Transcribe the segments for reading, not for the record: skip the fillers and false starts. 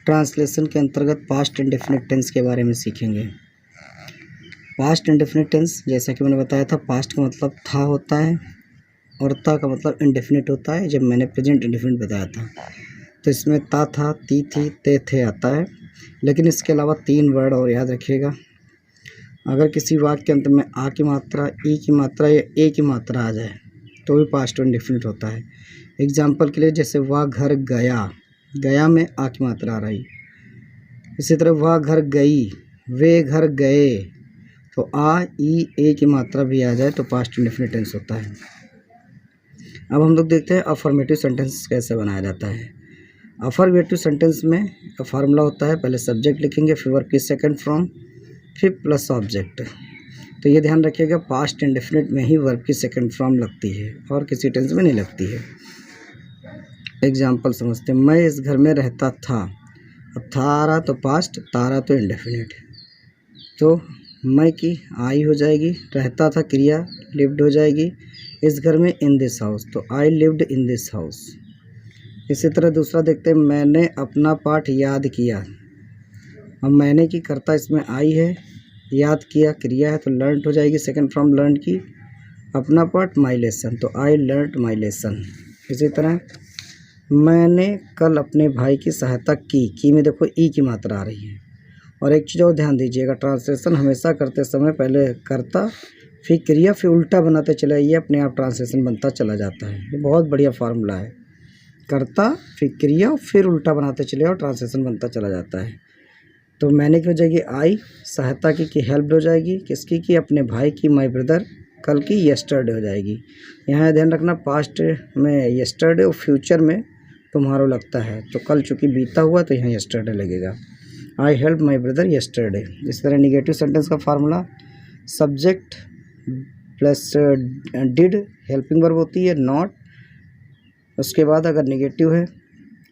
Translation के अंतर्गत past indefinite tense के बारे में सीखेंगे। पास्ट इंडेफिनिट टेंस जैसा कि मैंने बताया था, पास्ट का मतलब था होता है और था का मतलब इंडेफिनिट होता है। जब मैंने प्रेजेंट इंडेफिनिट बताया था तो इसमें ता था, ती थी, ते थे आता है। लेकिन इसके अलावा 3 वर्ड और याद रखिएगा। अगर किसी वाक्य के अंत में आ की मात्रा, ई की मात्रा या ए की मात्रा आ जाए तो भी पास्ट इंडेफिनिट होता है। एग्जाम्पल के लिए जैसे वह घर गया, गया में आ की मात्रा आ रही। इसी तरह वह घर गई, वे घर गए, तो आ, ई, ए की मात्रा भी आ जाए तो पास्ट इंडेफिनिट टेंस होता है। अब हम लोग देखते हैं अफर्मेटिव सेंटेंस कैसे बनाया जाता है। अफर्मेटिव सेंटेंस में का फार्मूला होता है, पहले सब्जेक्ट लिखेंगे, फिर वर्ब की सेकंड फॉर्म, फिर प्लस ऑब्जेक्ट। तो ये ध्यान रखिएगा, पास्ट इंडेफिनिट में ही वर्ब की सेकंड फॉर्म लगती है और किसी टेंस में नहीं लगती है। एग्जाम्पल समझते हैं। मैं इस घर में रहता था। अब था आ रहा तो पास्ट, तारा तो इंडेफिनिट। तो मैं की आई हो जाएगी, रहता था क्रिया लिव्ड हो जाएगी। इस घर में इन दिस हाउस, तो I lived in this house. इसी तरह दूसरा देखते हैं। मैंने अपना पाठ याद किया। अब मैंने की करता इसमें आई है, याद किया क्रिया है तो लर्न हो जाएगी, सेकंड फ्रॉम लर्न की। अपना पाठ माई लेसन, तो आई लर्नड माई लेसन। इसी तरह मैंने कल अपने भाई की सहायता की में देखो ई की मात्रा आ रही है। और एक चीज़ और ध्यान दीजिएगा, ट्रांसलेशन हमेशा करते समय पहले करता फिर क्रिया फिर उल्टा बनाते चले, ये अपने आप ट्रांसलेशन बनता चला जाता है। ये बहुत बढ़िया फार्मूला है, करता फिर क्रिया फिर उल्टा बनाते चले और ट्रांसलेशन बनता चला जाता है। तो मैंने की हो जाएगी आई, सहायता की हेल्प हो जाएगी, किसकी की अपने भाई की, माई ब्रदर। कल की येस्टरडे हो जाएगी। यहाँ ध्यान रखना, पास्ट में येस्टरडे और फ्यूचर में तुम्हारो लगता है, तो कल चूँकि बीता हुआ तो यहाँ येस्टरडे लगेगा। I help my brother yesterday. इस तरह निगेटिव सेंटेंस का formula subject plus did, helping verb होती है नॉट। उसके बाद अगर निगेटिव है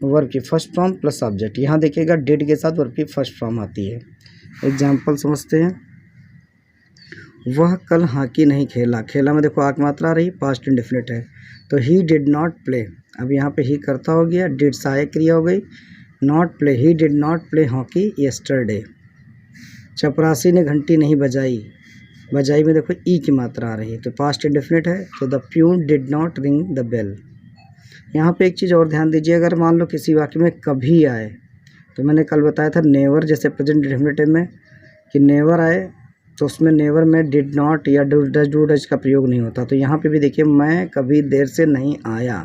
वर्ब की फर्स्ट फॉर्म प्लस ऑब्जेक्ट। यहाँ देखिएगा डिड के साथ वर्ब की फर्स्ट फॉर्म आती है। एग्जाम्पल समझते हैं। वह कल हॉकी नहीं खेला, खेला में देखो आ की मात्रा आ रही, पास्ट इंडेफिनिट है तो ही डिड नॉट प्ले। अब यहाँ पे ही करता हो गया, डिड सहायक क्रिया हो गई, not play, he did not play hockey yesterday. चपरासी ने घंटी नहीं बजाई, बजाई में देखो ई की मात्रा आ रही है तो पास्ट इंडेफिनिट है, तो the peon did not ring the bell. यहाँ पे एक चीज़ और ध्यान दीजिए, अगर मान लो किसी वाक्य में कभी आए, तो मैंने कल बताया था नेवर जैसे प्रेजेंट इंडेफिनिट में कि नेवर आए तो उसमें नेवर में डिड नॉट या डू डज का प्रयोग नहीं होता। तो यहाँ पे भी देखिए, मैं कभी देर से नहीं आया,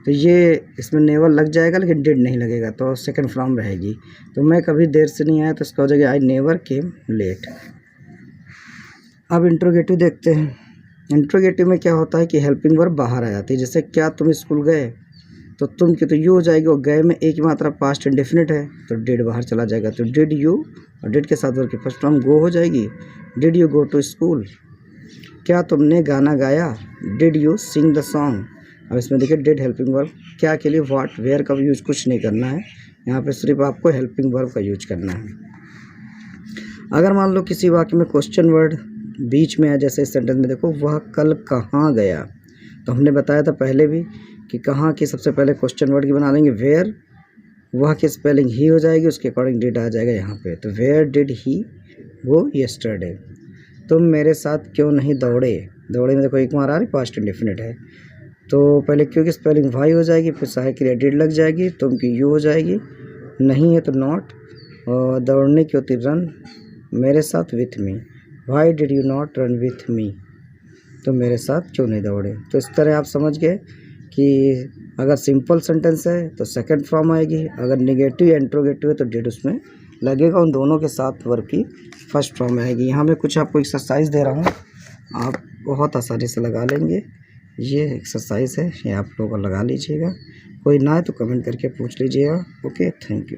तो ये इसमें नेवर लग जाएगा लेकिन डिड नहीं लगेगा, तो सेकंड फॉर्म रहेगी। तो मैं कभी देर से नहीं आया तो इसका हो जाएगा आई नेवर केम लेट। अब इंट्रोगेटिव देखते हैं। इंट्रोगेटिव में क्या होता है कि हेल्पिंग वर्ब बाहर आ जाती है। जैसे क्या तुम स्कूल गए, तो तुम की तो यू हो जाएगी और गए में एक मात्रा पास्ट इंडेफिनिट है तो डिड बाहर चला जाएगा, तो डिड यू, और डिड के साथ वर्ब की फर्स्ट फॉर्म गो हो जाएगी, did you go to school. क्या तुमने गाना गाया, did you sing the song. अब इसमें देखिए डिड हेल्पिंग वर्ब, क्या के लिए, व्हाट, वेयर का यूज कुछ नहीं करना है, यहाँ पे सिर्फ आपको हेल्पिंग वर्ब का यूज करना है। अगर मान लो किसी वाक्य में क्वेश्चन वर्ड बीच में है, जैसे इस सेंटेंस में देखो वह कल कहाँ गया, तो हमने बताया था पहले भी कि कहाँ की सबसे पहले क्वेश्चन वर्ड की बना लेंगे वेयर, वह की स्पेलिंग ही हो जाएगी, उसके अकॉर्डिंग डिड आ जाएगा यहाँ पे, तो where did he go yesterday. तुम मेरे साथ क्यों नहीं दौड़े, दौड़े में देखो एक मार आ रही, पास्ट इंडेफिनिट है तो पहले क्यों की स्पेलिंग वाई हो जाएगी, फिर सहायक क्रिया डिड लग जाएगी, तुम की यू हो जाएगी, नहीं है तो नॉट, और दौड़ने की होती रन, मेरे साथ with me, why did you not run with me, तो मेरे साथ क्यों नहीं दौड़े। तो इस तरह आप समझ गए कि अगर सिंपल सेंटेंस है तो सेकंड फॉर्म आएगी, अगर निगेटिव या इंट्रोगेटिव है तो डिड उसमें लगेगा, उन दोनों के साथ वर्ब की फर्स्ट फॉर्म आएगी। यहाँ मैं कुछ आपको एक्सरसाइज दे रहा हूँ, आप बहुत आसानी से लगा लेंगे। ये एक्सरसाइज है, ये आप लोग लगा लीजिएगा, कोई ना है तो कमेंट करके पूछ लीजिएगा। Okay, thank you.